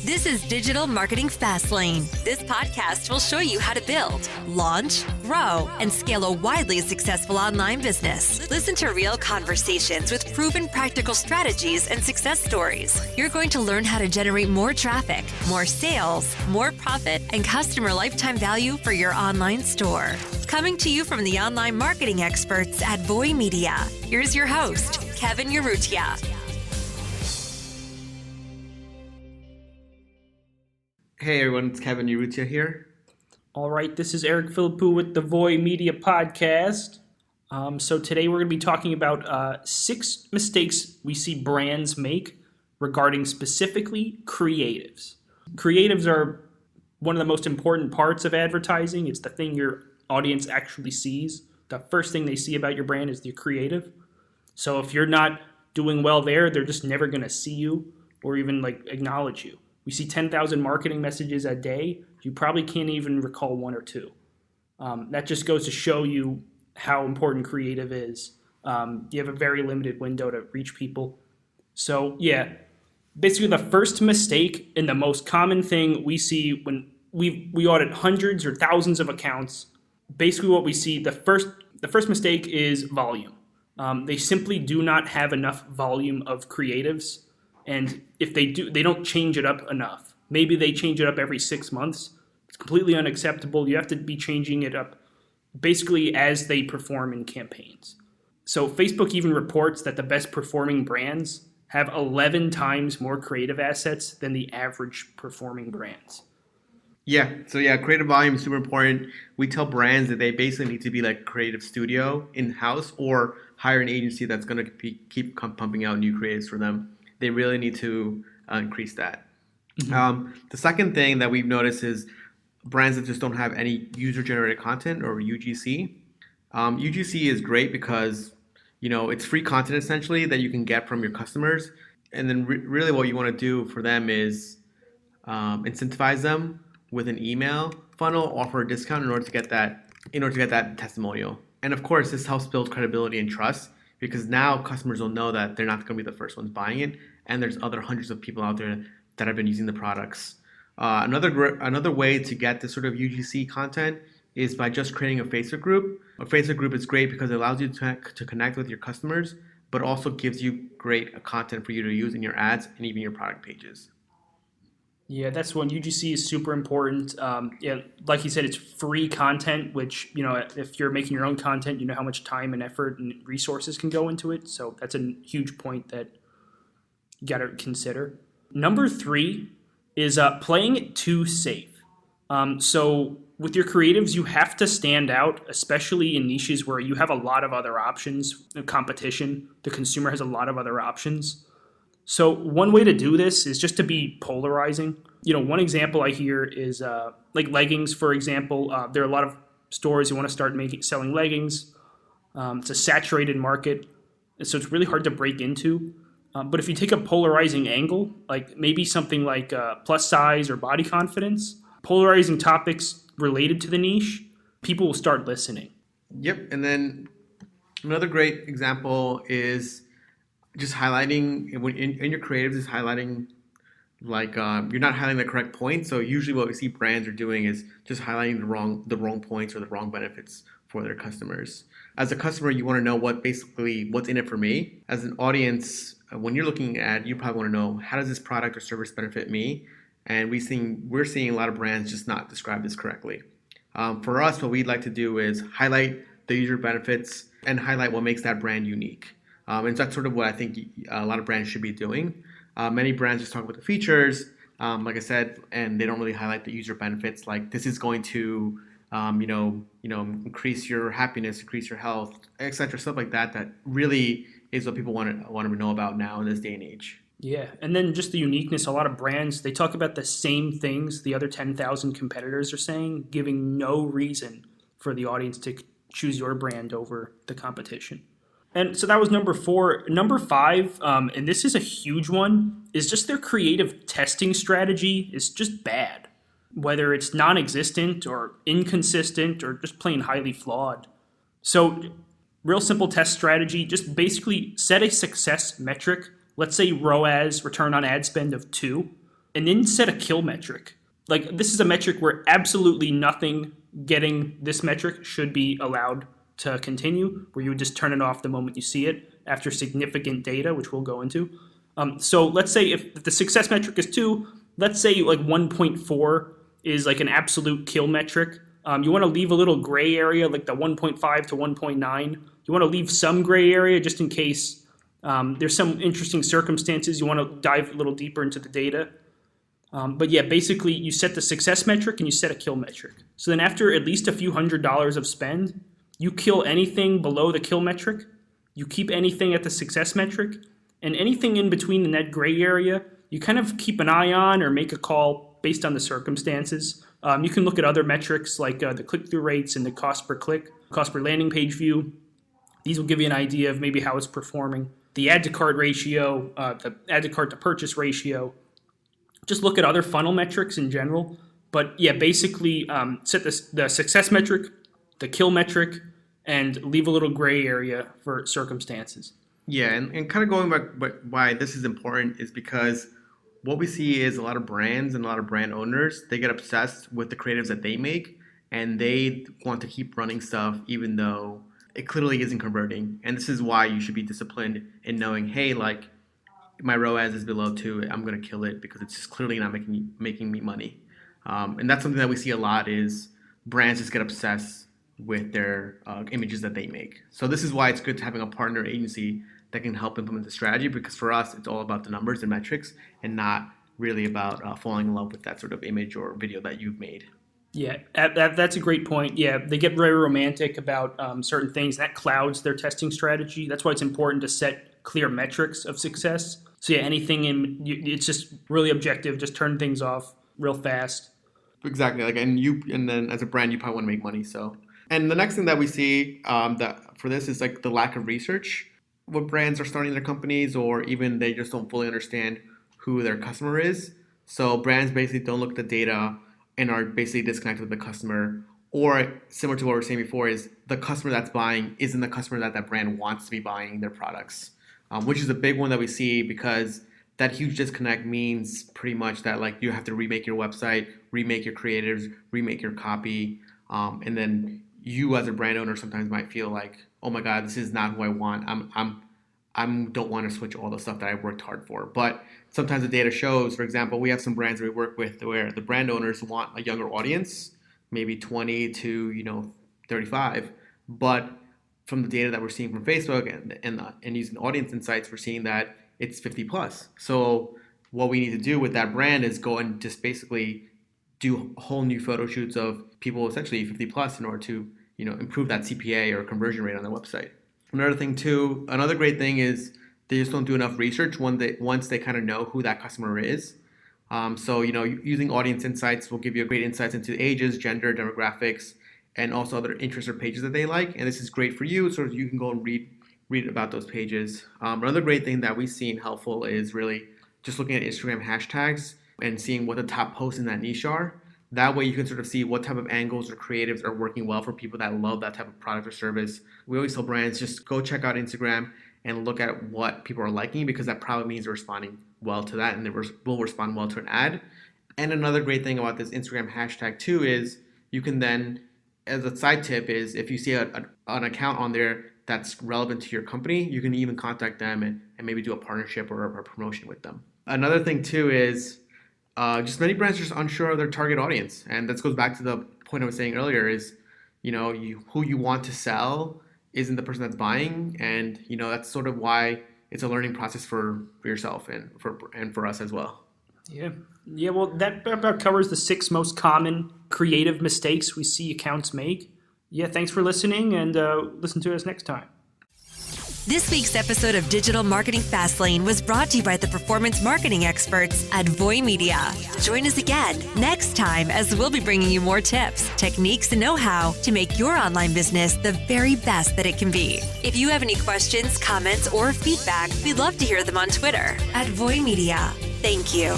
This is Digital Marketing Fastlane. This podcast will show you how to build, launch, grow, and scale a widely successful online business. Listen to real conversations with proven practical strategies and success stories. You're going to learn how to generate more traffic, more sales, more profit, and customer lifetime value for your online store. Coming to you from the online marketing experts at Voy Media, here's your host, Kevin Urrutia. Hey everyone, it's Kevin Urrutia here. All right, this is Eric Philippou with the Voy Media Podcast. So today we're going to be talking about 6 mistakes we see brands make regarding specifically creatives. Creatives are one of the most important parts of advertising. It's the thing your audience actually sees. The first thing they see about your brand is the creative. So if you're not doing well there, they're just never going to see you or even acknowledge you. We see 10,000 marketing messages a day. You probably can't even recall 1 or 2. That just goes to show you how important creative is. You have a very limited window to reach people. So yeah, basically the first mistake and the most common thing we see when we audit hundreds or thousands of accounts, basically what we see, the first mistake is volume. They simply do not have enough volume of creatives. And if they do, they don't change it up enough. Maybe they change it up every 6 months. It's completely unacceptable. You have to be changing it up basically as they perform in campaigns. So Facebook even reports that the best performing brands have 11 times more creative assets than the average performing brands. So creative volume is super important. We tell brands that they basically need to be like a creative studio in-house or hire an agency that's going to keep pumping out new creatives for them. They really need to increase that. Mm-hmm. The second thing that we've noticed is brands that just don't have any user-generated content or UGC. UGC is great because it's free content essentially that you can get from your customers, and then really what you want to do for them is incentivize them with an email funnel, offer a discount in order to get that testimonial. And of course, this helps build credibility and trust, because now customers will know that they're not going to be the first ones buying it, and there's other hundreds of people out there that have been using the products. Another way to get this sort of UGC content is by just creating a Facebook group. A Facebook group is great because it allows you to connect with your customers, but also gives you great content for you to use in your ads and even your product pages. Yeah, that's one. UGC is super important. Like you said, it's free content, which, if you're making your own content, you know how much time and effort and resources can go into it. So that's a huge point that you got to consider. Number 3 is playing it too safe. So with your creatives, you have to stand out, especially in niches where you have a lot of other options, competition. The consumer has a lot of other options. So one way to do this is just to be polarizing. One example I hear is like leggings, for example. There are a lot of stores who want to start selling leggings. It's a saturated market, so it's really hard to break into. But if you take a polarizing angle, like maybe something like plus size or body confidence, polarizing topics related to the niche, people will start listening. Yep, and then another great example is just highlighting in your creatives is highlighting you're not highlighting the correct point. So usually what we see brands are doing is just highlighting the wrong points or the wrong benefits for their customers. As a customer, you want to know what's in it for me. As an audience, when you're looking at, you probably want to know, how does this product or service benefit me? And we're seeing a lot of brands just not describe this correctly. For us, what we'd like to do is highlight the user benefits and highlight what makes that brand unique. And that's sort of what I think a lot of brands should be doing. Many brands just talk about the features, like I said, and they don't really highlight the user benefits. Like this is going to, increase your happiness, increase your health, etc. Stuff like that. That really is what people want to know about now in this day and age. Yeah, and then just the uniqueness. A lot of brands, they talk about the same things the other 10,000 competitors are saying, giving no reason for the audience to choose your brand over the competition. And so that was number 4. Number 5, and this is a huge one, is just their creative testing strategy is just bad. Whether it's non-existent or inconsistent or just plain highly flawed. So real simple test strategy, just basically set a success metric. Let's say ROAS, return on ad spend, of 2. and then set a kill metric. Like, this is a metric where absolutely nothing getting this metric should be allowed to continue, where you would just turn it off the moment you see it after significant data, which we'll go into. So let's say if the success metric is 2, let's say like 1.4 is like an absolute kill metric. You want to leave a little gray area, like the 1.5 to 1.9. You want to leave some gray area just in case there's some interesting circumstances. You want to dive a little deeper into the data. But yeah, basically you set the success metric and you set a kill metric. So then after at least a few $100s of spend, you kill anything below the kill metric. You keep anything at the success metric. And anything in between in that gray area, you kind of keep an eye on or make a call based on the circumstances. You can look at other metrics like the click-through rates and the cost per click, cost per landing page view. These will give you an idea of maybe how it's performing. The add to cart ratio, the add to cart to purchase ratio. Just look at other funnel metrics in general. But yeah, basically set the success metric, the kill metric, and leave a little gray area for circumstances. Yeah, and kind of going back, why this is important is because what we see is a lot of brands and a lot of brand owners, they get obsessed with the creatives that they make, and they want to keep running stuff even though it clearly isn't converting. And this is why you should be disciplined in knowing, hey, like, my ROAS is below 2, I'm going to kill it because it's just clearly not making me money. And that's something that we see a lot is brands just get obsessed with their images that they make. So this is why it's good to having a partner agency that can help implement the strategy, because for us, it's all about the numbers and metrics and not really about falling in love with that sort of image or video that you've made. Yeah, that's a great point. Yeah, they get very romantic about certain things. That clouds their testing strategy. That's why it's important to set clear metrics of success. So yeah, anything it's just really objective. Just turn things off real fast. Exactly. Like, and then as a brand, you probably want to make money. So, and the next thing that we see that for this is like the lack of research. What brands are starting their companies, or even they just don't fully understand who their customer is. So brands basically don't look at the data and are basically disconnected with the customer. Or similar to what we were saying before, is the customer that's buying isn't the customer that brand wants to be buying their products, which is a big one that we see, because that huge disconnect means pretty much that like you have to remake your website, remake your creatives, remake your copy, and then you as a brand owner sometimes might feel like, oh my God, this is not who I want. I don't want to switch all the stuff that I worked hard for. But sometimes the data shows, for example, we have some brands that we work with where the brand owners want a younger audience, maybe 20 to 35. But from the data that we're seeing from Facebook and using audience insights, we're seeing that it's 50 plus. So what we need to do with that brand is go and just basically do whole new photo shoots of people essentially 50 plus in order to improve that CPA or conversion rate on their website. Another great thing is they just don't do enough research once they kind of know who that customer is. So using audience insights will give you a great insights into ages, gender, demographics, and also other interests or pages that they like. And this is great for you, so you can go and read about those pages. Another great thing that we've seen helpful is really just looking at Instagram hashtags and seeing what the top posts in that niche are. That way you can sort of see what type of angles or creatives are working well for people that love that type of product or service. We always tell brands, just go check out Instagram and look at what people are liking, because that probably means they're responding well to that and they will respond well to an ad. And another great thing about this Instagram hashtag too is you can then, as a side tip, is if you see an account on there that's relevant to your company, you can even contact them and maybe do a partnership or a promotion with them. Another thing too is just many brands are just unsure of their target audience. And that goes back to the point I was saying earlier is, who you want to sell isn't the person that's buying. And, that's sort of why it's a learning process for yourself and for us as well. Yeah. Well, that about covers the 6 most common creative mistakes we see accounts make. Yeah. Thanks for listening, and listen to us next time. This week's episode of Digital Marketing Fastlane was brought to you by the performance marketing experts at Voy Media. Join us again next time, as we'll be bringing you more tips, techniques, and know-how to make your online business the very best that it can be. If you have any questions, comments, or feedback, we'd love to hear them on Twitter at Voy Media. Thank you.